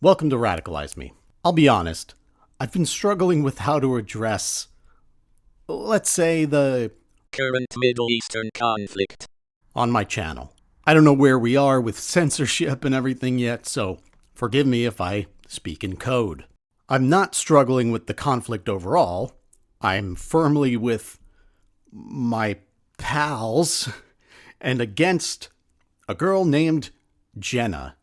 Welcome to Radicalize Me. I'll be honest, I've been struggling with how to address, let's say, the current Middle Eastern conflict on my channel. I don't know where we are with censorship and everything yet, so forgive me if I speak in code. I'm not struggling with the conflict overall. I'm firmly with my pals and against a girl named Jenna.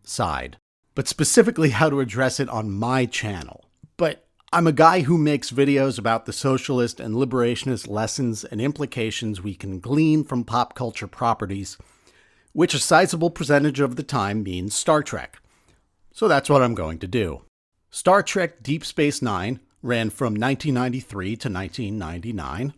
Side, but specifically how to address it on my channel. But I'm a guy who makes videos about the socialist and liberationist lessons and implications we can glean from pop culture properties, which a sizable percentage of the time means Star Trek. So that's what I'm going to do. Star Trek Deep Space Nine ran from 1993 to 1999.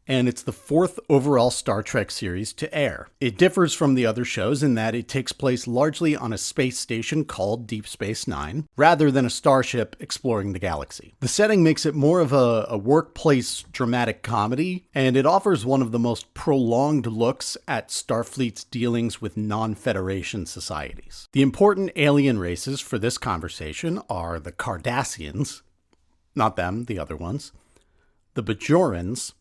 And it's the fourth overall Star Trek series to air. It differs from the other shows in that it takes place largely on a space station called Deep Space Nine, rather than a starship exploring the galaxy. The setting makes it more of a workplace dramatic comedy, and it offers one of the most prolonged looks at Starfleet's dealings with non-Federation societies. The important alien races for this conversation are the Cardassians, not them, the other ones, the Bajorans,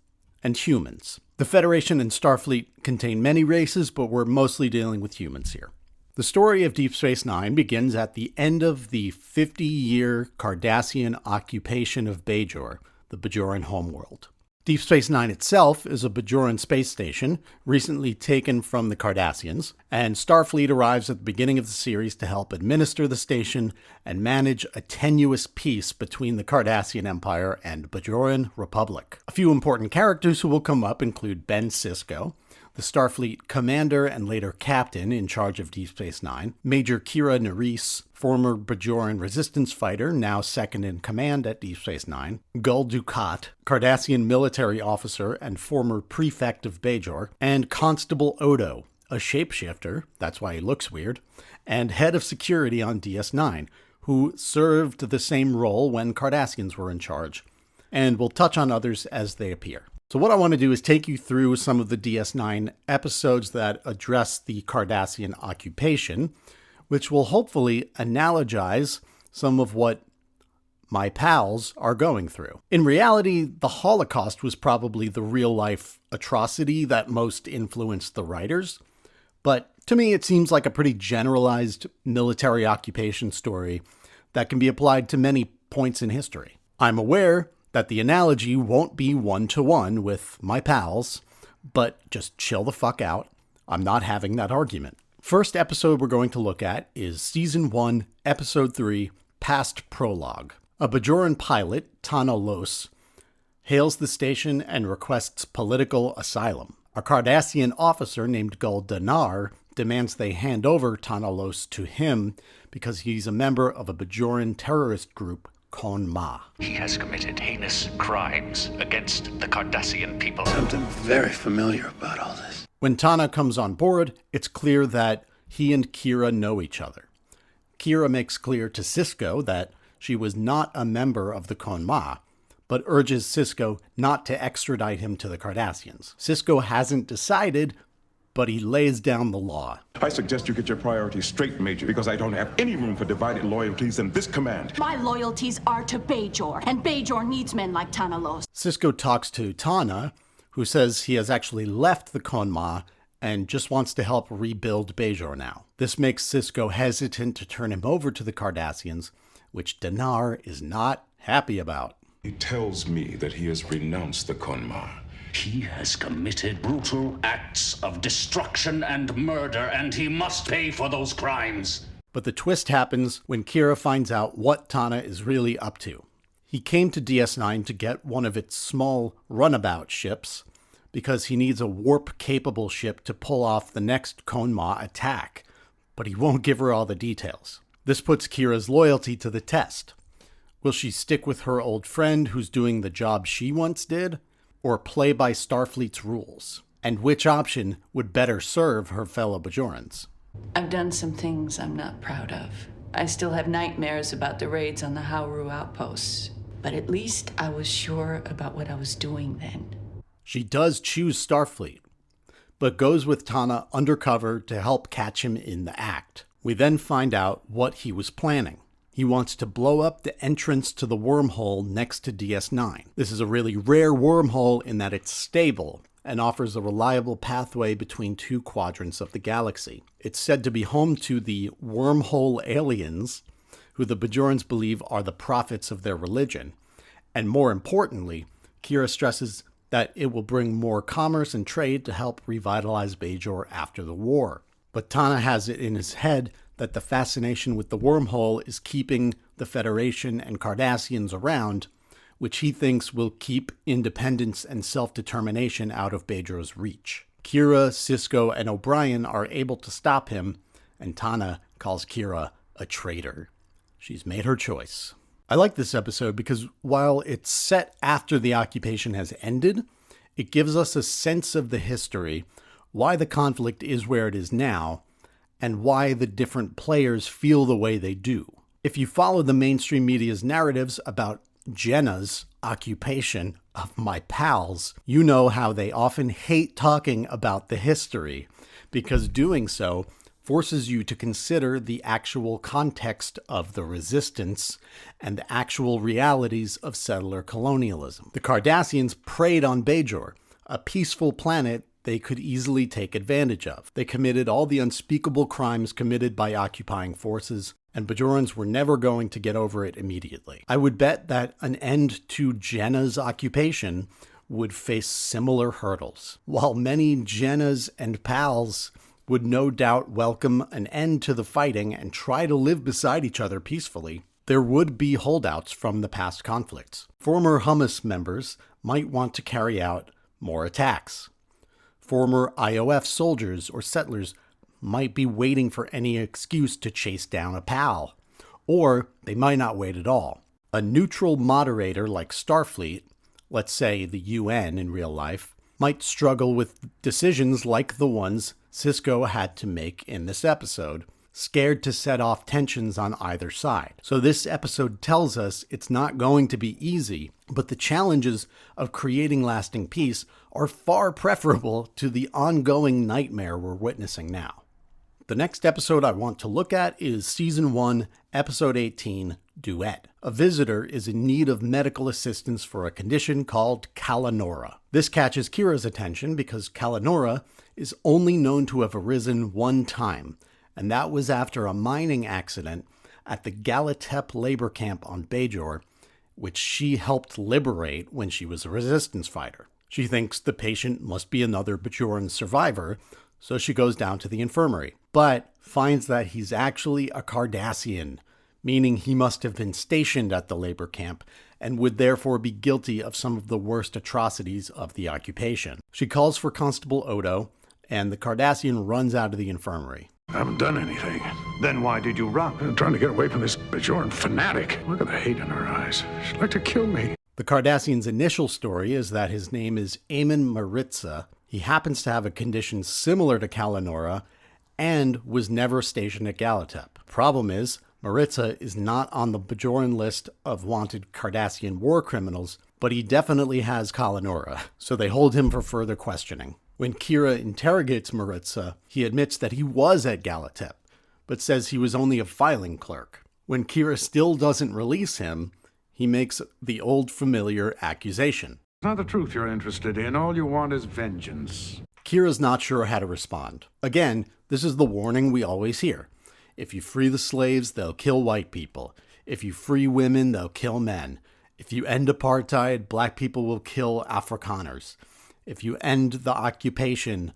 and humans. The Federation and Starfleet contain many races, but we're mostly dealing with humans here. The story of Deep Space Nine begins at the end of the 50-year Cardassian occupation of Bajor, the Bajoran homeworld. Deep Space Nine itself is a Bajoran space station recently taken from the Cardassians, and Starfleet arrives at the beginning of the series to help administer the station and manage a tenuous peace between the Cardassian Empire and Bajoran Republic. A few important characters who will come up include Ben Sisko, the Starfleet commander and later captain in charge of Deep Space Nine, Major Kira Nerys, former Bajoran resistance fighter, now second in command at Deep Space Nine, Gul Dukat, Cardassian military officer and former prefect of Bajor, and Constable Odo, a shapeshifter, that's why he looks weird, and head of security on DS9, who served the same role when Cardassians were in charge, and we'll touch on others as they appear. So what I want to do is take you through some of the DS9 episodes that address the Cardassian occupation, which will hopefully analogize some of what my pals are going through. In reality, the Holocaust was probably the real-life atrocity that most influenced the writers, but to me it seems like a pretty generalized military occupation story that can be applied to many points in history. I'm aware that the analogy won't be one-to-one with my pals, but just chill the fuck out. I'm not having that argument. First episode we're going to look at is Season 1, Episode 3, Past Prologue. A Bajoran pilot, Tana Los, hails the station and requests political asylum. A Cardassian officer named Gul Danar demands they hand over Tana Los to him because he's a member of a Bajoran terrorist group, Kon Ma. He has committed heinous crimes against the Cardassian people. Something very familiar about all this. When Tana comes on board, it's clear that he and Kira know each other. Kira makes clear to Sisko that she was not a member of the Kon Ma, but urges Sisko not to extradite him to the Cardassians. Sisko hasn't decided, but he lays down the law. I suggest you get your priorities straight, Major, because I don't have any room for divided loyalties in this command. My loyalties are to Bajor, and Bajor needs men like Tana Los. Sisko talks to Tana, who says he has actually left the Kon Ma and just wants to help rebuild Bajor now. This makes Sisko hesitant to turn him over to the Cardassians, which Danar is not happy about. He tells me that he has renounced the Kon Ma. He has committed brutal acts of destruction and murder, and he must pay for those crimes. But the twist happens when Kira finds out what Tana is really up to. He came to DS9 to get one of its small runabout ships because he needs a warp-capable ship to pull off the next Kon Ma attack, but he won't give her all the details. This puts Kira's loyalty to the test. Will she stick with her old friend who's doing the job she once did, or play by Starfleet's rules? And which option would better serve her fellow Bajorans? I've done some things I'm not proud of. I still have nightmares about the raids on the Hauru outposts, but at least I was sure about what I was doing then. She does choose Starfleet, but goes with Tana undercover to help catch him in the act. We then find out what he was planning. He wants to blow up the entrance to the wormhole next to DS9. This is a really rare wormhole in that it's stable and offers a reliable pathway between two quadrants of the galaxy. It's said to be home to the wormhole aliens, who the Bajorans believe are the prophets of their religion. And more importantly, Kira stresses that it will bring more commerce and trade to help revitalize Bajor after the war. But Tana has it in his head that the fascination with the wormhole is keeping the Federation and Cardassians around, which he thinks will keep independence and self-determination out of Bajor's reach. Kira, Sisko, and O'Brien are able to stop him, and Tana calls Kira a traitor. She's made her choice. I like this episode because while it's set after the occupation has ended, it gives us a sense of the history, why the conflict is where it is now, and why the different players feel the way they do. If you follow the mainstream media's narratives about Jenna's occupation of my pals, you know how they often hate talking about the history, because doing so forces you to consider the actual context of the resistance and the actual realities of settler colonialism. The Cardassians preyed on Bajor, a peaceful planet they could easily take advantage of. They committed all the unspeakable crimes committed by occupying forces, and Bajorans were never going to get over it immediately. I would bet that an end to Jenna's occupation would face similar hurdles. While many Jennas and pals would no doubt welcome an end to the fighting and try to live beside each other peacefully, there would be holdouts from the past conflicts. Former Hummus members might want to carry out more attacks. Former IOF soldiers or settlers might be waiting for any excuse to chase down a pal, or they might not wait at all. A neutral moderator like Starfleet, let's say the UN in real life, might struggle with decisions like the ones Sisko had to make in this episode, scared to set off tensions on either side. So this episode tells us it's not going to be easy, but the challenges of creating lasting peace are far preferable to the ongoing nightmare we're witnessing now. The next episode I want to look at is Season 1, Episode 18, Duet. A visitor is in need of medical assistance for a condition called Kalanora. This catches Kira's attention because Kalanora is only known to have arisen one time, and that was after a mining accident at the Galatep labor camp on Bajor, which she helped liberate when she was a resistance fighter. She thinks the patient must be another Bajoran survivor, so she goes down to the infirmary, but finds that he's actually a Cardassian, meaning he must have been stationed at the labor camp and would therefore be guilty of some of the worst atrocities of the occupation. She calls for Constable Odo, and the Cardassian runs out of the infirmary. I haven't done anything. Then why did you run? I'm trying to get away from this Bajoran fanatic. Look at the hate in her eyes. She'd like to kill me. The Cardassian's initial story is that his name is Eamon Maritza. He happens to have a condition similar to Kalanora and was never stationed at Galatep. Problem is, Maritza is not on the Bajoran list of wanted Cardassian war criminals, but he definitely has Kalanora, so they hold him for further questioning. When Kira interrogates Maritza, he admits that he was at Galatep, but says he was only a filing clerk. When Kira still doesn't release him, he makes the old familiar accusation. It's not the truth you're interested in. All you want is vengeance. Kira's not sure how to respond. Again, this is the warning we always hear. If you free the slaves, they'll kill white people. If you free women, they'll kill men. If you end apartheid, black people will kill Afrikaners. If you end the occupation,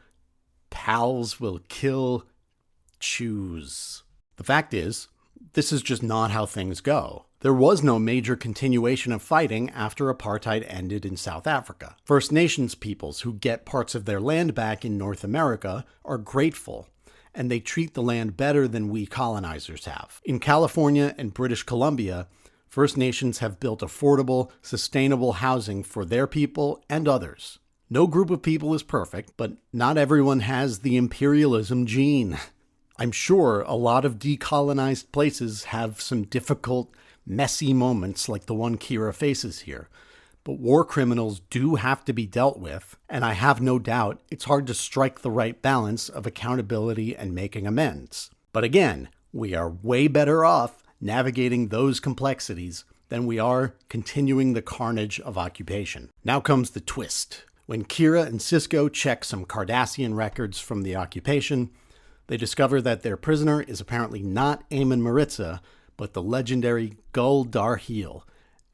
pals will kill Jews. The fact is, this is just not how things go. There was no major continuation of fighting after apartheid ended in South Africa. First Nations peoples who get parts of their land back in North America are grateful, and they treat the land better than we colonizers have. In California and British Columbia, First Nations have built affordable, sustainable housing for their people and others. No group of people is perfect, but not everyone has the imperialism gene. I'm sure a lot of decolonized places have some difficult, messy moments like the one Kira faces here. But war criminals do have to be dealt with, and I have no doubt it's hard to strike the right balance of accountability and making amends. But again, We are way better off navigating those complexities than we are continuing the carnage of occupation. Now comes the twist. When Kira and Sisko check some Cardassian records from the occupation, they discover that their prisoner is apparently not Eamon Maritza, but the legendary Gul Darheel,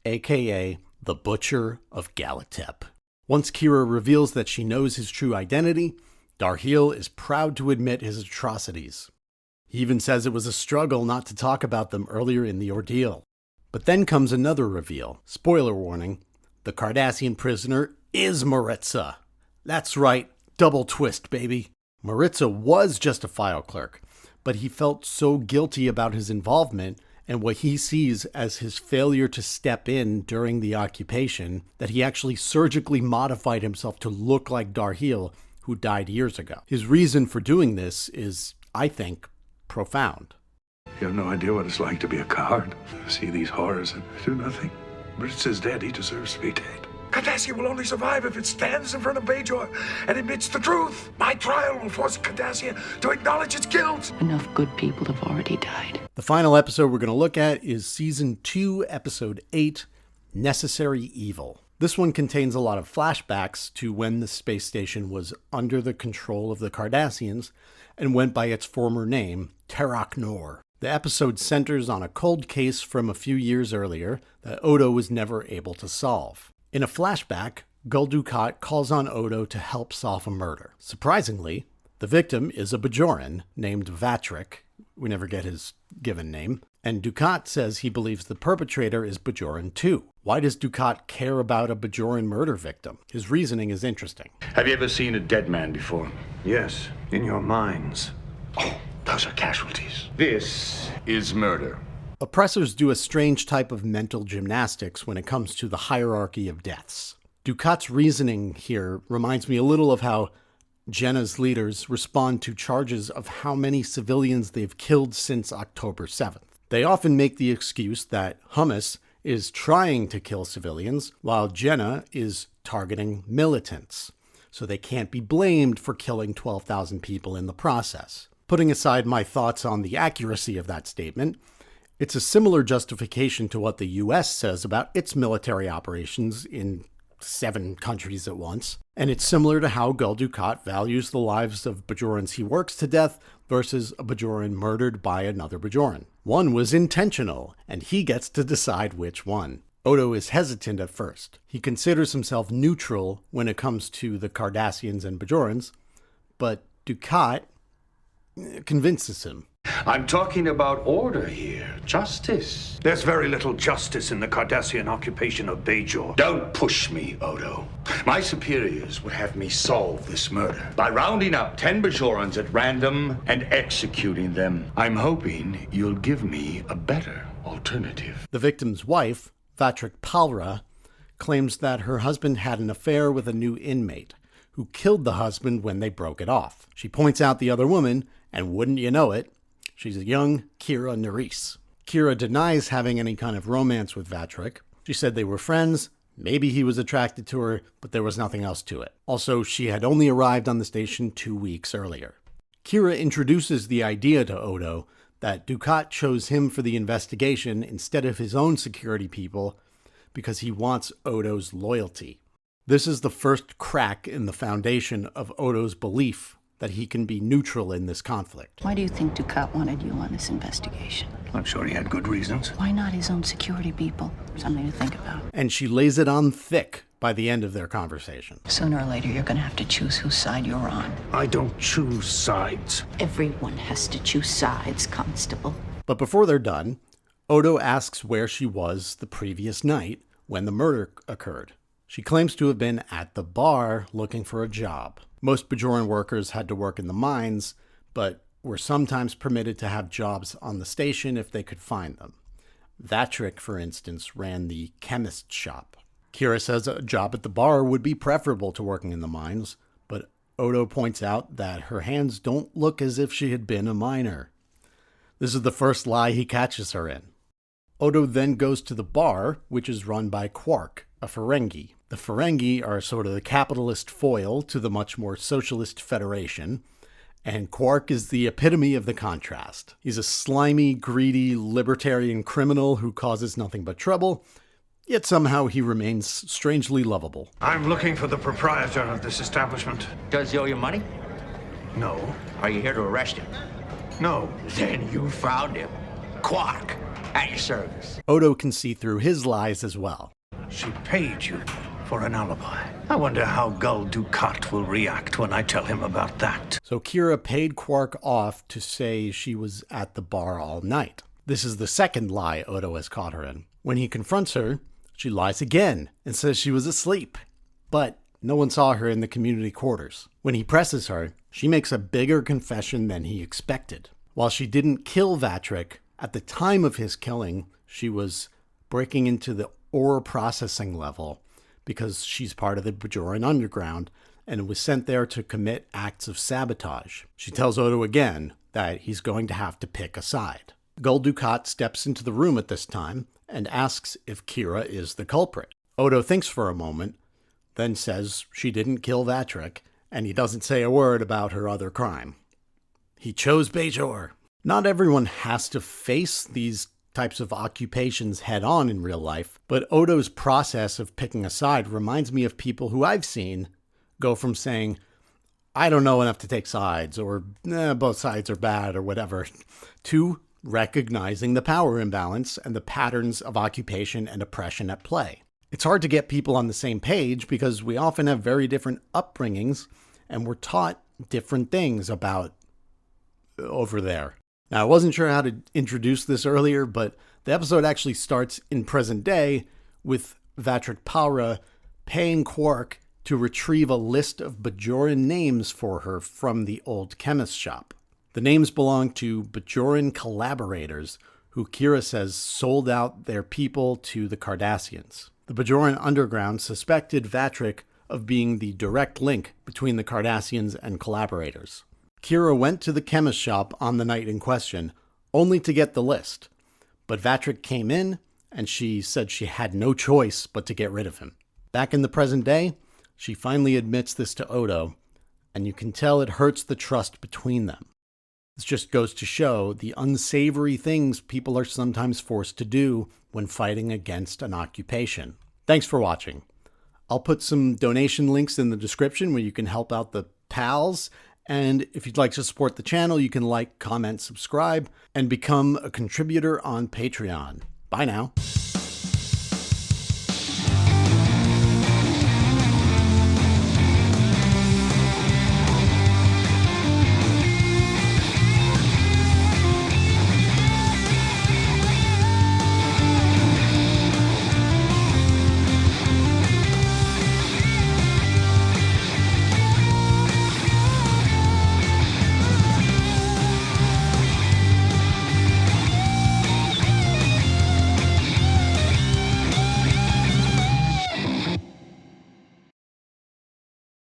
aka the Butcher of Galatep. Once Kira reveals that she knows his true identity, Darheel is proud to admit his atrocities. He even says it was a struggle not to talk about them earlier in the ordeal. But then comes another reveal. Spoiler warning, the Cardassian prisoner is Maritza. That's right, double twist, baby. Maritza was just a file clerk, but he felt so guilty about his involvement and what he sees as his failure to step in during the occupation that he actually surgically modified himself to look like Darheel, who died years ago. His reason for doing this is, I think, profound. You have no idea what it's like to be a coward. See these horrors and do nothing. Maritza's dead. He deserves to be dead. Cardassia will only survive if it stands in front of Bajor and admits the truth. My trial will force Cardassia to acknowledge its guilt. Enough good people have already died. The final episode we're going to look at is Season 2, Episode 8, Necessary Evil. This one contains a lot of flashbacks to when the space station was under the control of the Cardassians and went by its former name, Terok Nor. The episode centers on a cold case from a few years earlier that Odo was never able to solve. In a flashback, Gul Dukat calls on Odo to help solve a murder. Surprisingly, the victim is a Bajoran named Vatrik. We never get his given name. And Dukat says he believes the perpetrator is Bajoran too. Why does Dukat care about a Bajoran murder victim? His reasoning is interesting. Have you ever seen a dead man before? Yes, in your minds. Oh, those are casualties. This is murder. Oppressors do a strange type of mental gymnastics when it comes to the hierarchy of deaths. Dukat's reasoning here reminds me a little of how Jenna's leaders respond to charges of how many civilians they've killed since October 7th. They often make the excuse that Hummus is trying to kill civilians while Jenna is targeting militants, so they can't be blamed for killing 12,000 people in the process. Putting aside my thoughts on the accuracy of that statement, it's a similar justification to what the US says about its military operations in 7 countries at once. And it's similar to how Gul Dukat values the lives of Bajorans he works to death versus a Bajoran murdered by another Bajoran. One was intentional, and he gets to decide which one. Odo is hesitant at first. He considers himself neutral when it comes to the Cardassians and Bajorans, but Dukat convinces him. I'm talking about order here, justice. There's very little justice in the Cardassian occupation of Bajor. Don't push me, Odo. My superiors would have me solve this murder by rounding up 10 Bajorans at random and executing them. I'm hoping you'll give me a better alternative. The victim's wife, Vatrik Palra, claims that her husband had an affair with a new inmate who killed the husband when they broke it off. She points out the other woman, and wouldn't you know it, she's a young Kira Nerys. Kira denies having any kind of romance with Vatrik. She said they were friends, maybe he was attracted to her, but there was nothing else to it. Also, she had only arrived on the station 2 weeks earlier. Kira introduces the idea to Odo that Dukat chose him for the investigation instead of his own security people because he wants Odo's loyalty. This is the first crack in the foundation of Odo's belief that he can be neutral in this conflict. Why do you think Dukat wanted you on this investigation? I'm sure he had good reasons. Why not his own security people? Something to think about. And she lays it on thick by the end of their conversation. Sooner or later, you're going to have to choose whose side you're on. I don't choose sides. Everyone has to choose sides, Constable. But before they're done, Odo asks where she was the previous night when the murder occurred. She claims to have been at the bar looking for a job. Most Bajoran workers had to work in the mines, but were sometimes permitted to have jobs on the station if they could find them. Vatrik, for instance, ran the chemist shop. Kira says a job at the bar would be preferable to working in the mines, but Odo points out that her hands don't look as if she had been a miner. This is the first lie he catches her in. Odo then goes to the bar, which is run by Quark, a Ferengi. The Ferengi are sort of the capitalist foil to the much more socialist Federation, And Quark is the epitome of the contrast. He's a slimy, greedy, libertarian criminal who causes nothing but trouble, yet somehow he remains strangely lovable. I'm looking for the proprietor of this establishment. Does he owe you money? No. Are you here to arrest him? No. Then you found him. Quark, at your service. Odo can see through his lies as well. She paid you for an alibi. I wonder how Gul Dukat will react when I tell him about that. So Kira paid Quark off to say she was at the bar all night. This is the second lie Odo has caught her in. When he confronts her, she lies again and says she was asleep. But no one saw her in the community quarters. When he presses her, she makes a bigger confession than he expected. While she didn't kill Vatrick, at the time of his killing, she was breaking into the ore processing level because she's part of the Bajoran underground and was sent there to commit acts of sabotage. She tells Odo again that he's going to have to pick a side. Gul Dukat steps into the room at this time and asks if Kira is the culprit. Odo thinks for a moment, then says she didn't kill Vatrick, and he doesn't say a word about her other crime. He chose Bajor. Not everyone has to face these types of occupations head on in real life, but Odo's process of picking a side reminds me of people who I've seen go from saying, I don't know enough to take sides, or both sides are bad, or whatever, to recognizing the power imbalance and the patterns of occupation and oppression at play. It's hard to get people on the same page because we often have very different upbringings and we're taught different things about over there. Now, I wasn't sure how to introduce this earlier, but the episode actually starts in present day with Vatrick Paura paying Quark to retrieve a list of Bajoran names for her from the old chemist shop. The names belong to Bajoran collaborators who Kira says sold out their people to the Cardassians. The Bajoran underground suspected Vatrick of being the direct link between the Cardassians and collaborators. Kira went to the chemist shop on the night in question, only to get the list. But Vatrick came in, and she said she had no choice but to get rid of him. Back in the present day, she finally admits this to Odo, and you can tell it hurts the trust between them. This just goes to show the unsavory things people are sometimes forced to do when fighting against an occupation. Thanks for watching. I'll put some donation links in the description where you can help out the pals. And if you'd like to support the channel, you can like, comment, subscribe, and become a contributor on Patreon. Bye now.